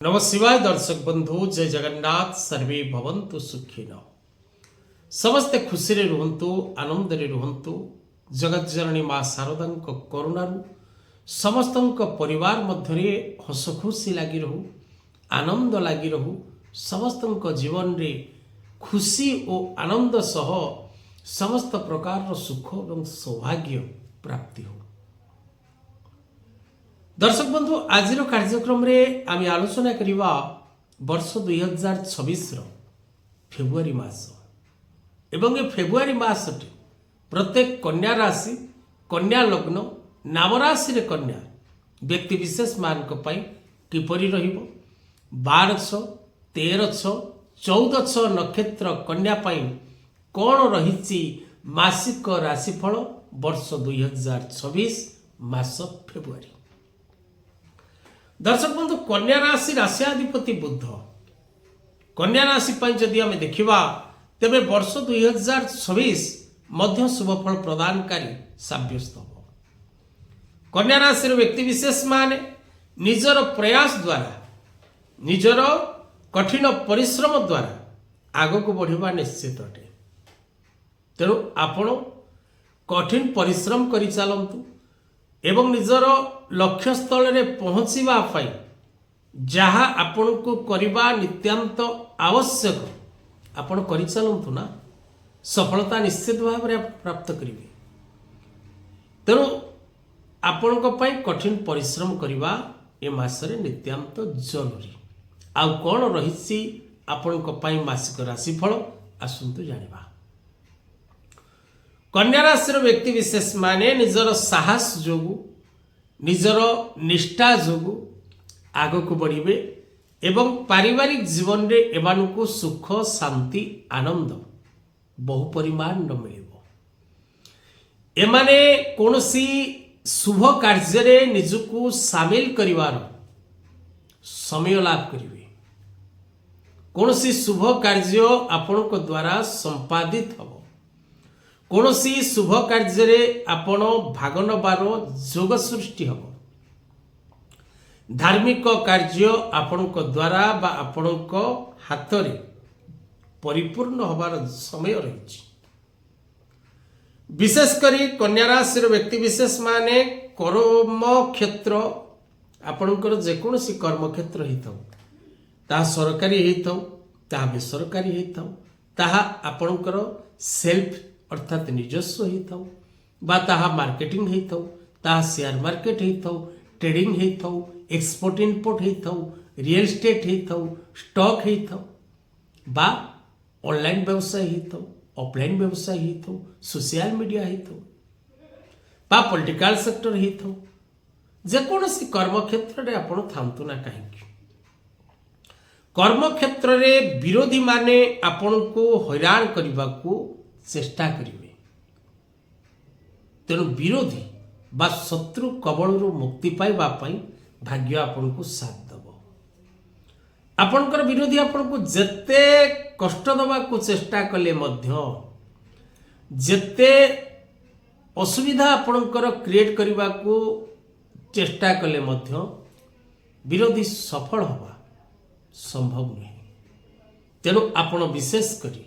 नम शिवाय दर्शक बंधु जय जगन्नाथ सर्वे भवन्तु सुखिन समस्ते खुशी रे रुहंतु आनंद रे रुहंतु जगत जननी मां शारदा करुणारू समस्त परिवार मध्य हस खुशी लगी रहू आनंद लगी रहू समस्त जीवन रे खुशी और आनंद सह समस्त प्रकार सुख और सौभाग्य प्राप्ति हो। दर्शक बंधु आज कार्यक्रम रे आम आलोचना करवा वर्ष 2026 फेब्रुआरी मास एवं ए फेब्रुआरी मास प्रत्येक कन्या राशि कन्या लग्न नाम राशि रे कन्या व्यक्ति विशेष मान किपरि रहिबो 12 13 14 नक्षत्र कन्या कौन रही मासिक राशिफल वर्ष 2026 मास फेब्रुआरी। दर्शक बंधु कन्या राशि राशियाधिपति बुध कन्या राशि जदि आम देखा तेरे वर्ष 2026 मध्य शुभफल प्रदानकारी साब्यस्त हो। कन्या राशि व्यक्ति विशेष माने निजर प्रयास द्वारा निजर कठिन परिश्रम द्वारा आग को बढ़िबा निश्चित अटे। तेणु आपण कठिन परिश्रम करि चलंतु एवं निजर लक्ष्य स्थल रे पहुँचवा जहाँ आपण को करबा नित्यांत आवश्यक आपण करि चलंतु ना सफलता निश्चित भाव में प्राप्त करिवे। तेणु आपण को पई कठिन परिश्रम करबा ए मासरे नित्यांत जरूरी। आउ कौन रही आपण को पई मासिक राशिफल आसंतु जानिबा। कन्या राशि व्यक्ति विशेष माने निजर साहस जोगु निजर निष्ठा जोगु आग को बढ़िबे एवं पारिवारिक जीवन रे एमानकु सुख शांति आनंद बहु परिमाण मिलिबो। एमाने कोनोसी शुभ कार्य रे निजकु शामिल करिवार समय लाभ करिवे। कोनोसी शुभ कार्य आपण को द्वारा संपादित हबो। कोनोसी शुभ कार्य रे आपण भाग नबार जोग सृष्टि हब। धार्मिक कार्य आपण को द्वारा बा आपण को हाथ रे परिपूर्ण हबार समय रही। विशेषकर कन्या राशि व्यक्ति विशेष माने कर्म क्षेत्र आपणकर जेकोसी कर्म क्षेत्र होता ता सरकारी होता ता बेसरकारी होता ताहा आपणकर सेल्फ अर्थात निजस्व होता बा ताहा मार्केटिंग होता ताहा शेयर मार्केट होता ट्रेडिंग होता एक्सपोर्ट इनपोर्ट होता रियल एस्टेट होता स्टॉक होता बा ऑनलाइन व्यवसाय होता ऑफलाइन व्यवसाय होता सोशल मीडिया होता बा पॉलिटिकल सेक्टर होता जेकोसी कर्म क्षेत्र रे आपण थांतु ना कहीं कर्म क्षेत्र रे विरोधी माने आपण को हैरान करने को चेष्टा करिवे। तेणु विरोधी बा शत्रु कबल मुक्ति पाइबा भाग्य आपन को साथ दब। आपणकर विरोधी आपन को जेते कष्ट दबा को चेष्टा कले मध्य जेते असुविधा आपणकर क्रिएट करने को चेष्टा कले मध्य विरोधी सफल हवा संभव नहीं। तेणु आपण विशेष करी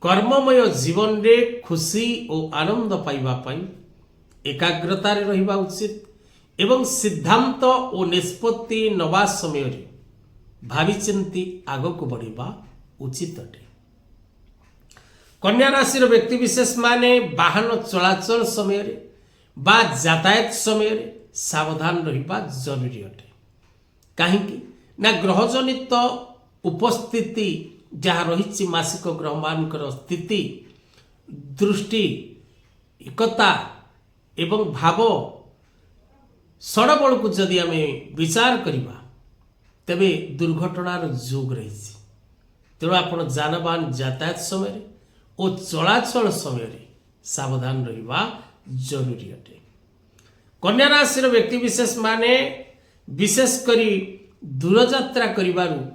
कर्ममय जीवन रे खुशी और आनंद पाइबा एकाग्रता रे रहिबा उचित एवं सिद्धांत और निष्पत्ति नवा समय रे भावी चिंती आग को बढ़िबा उचित अटे। कन्या राशि व्यक्ति विशेष माने वाहन चलाचल समय रे बा यातायात समय रे सावधान रहिबा जरूरी अटे। कहीं ना ग्रहजनित उपस्थिति जहाँ रही मासिक ग्रह मानकर स्थिति दृष्टि एकता एवं भाव सड़बड़ को जदि आम विचार करवा तेबे दुर्घटनार जोग रही। तेणु आपण जानबान यातायात समय और चलाचल समय सावधान रहिबा जरूरी अटे। कन्या राशि व्यक्ति विशेष माने विशेष करी दूरयात्रा करिबारु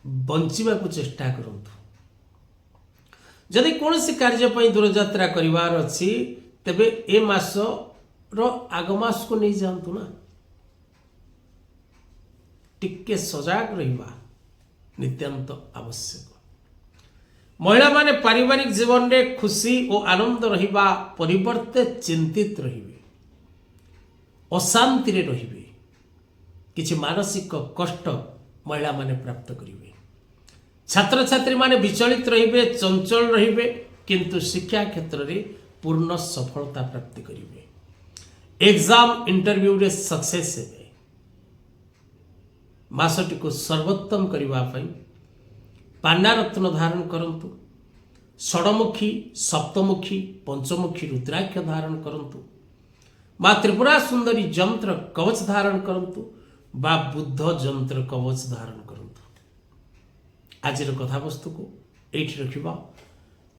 बंचिबा को चेष्टा करंतु। जदि कोनोसी कार्य पई दूरयात्रा करिवार अछि तेबे ए मास रो आग मास को नहीं जानतु ना टिके सजाग रहिबा नित्यांत आवश्यक। महिला माने पारिवारिक जीवन रे खुशी और आनंद रहिबा परिवर्ते चिंतित रहिबे, अशांति रे रहिबे, किछि मानसिक कष्ट महिला माने प्राप्त करिवे। छात्र छात्री माने विचलित रहिबे, चंचल रहिबे, किंतु शिक्षा क्षेत्र रे पूर्ण सफलता प्राप्ति करिवे। एग्जाम इंटरव्यू रे सक्सेस हेबे। मासटी को सर्वोत्तम करबा पई पांडा रत्न धारण करंतु, षडमुखी, सप्तमुखी, पंचमुखी रुद्राक्ष धारण करंतु, मां त्रिपुरा सुंदरी जंत्र कवच धारण करंतु बा बुद्ध जंत्र कवच धारण करंतु। आज कथा वस्तु को एठी रखिबा।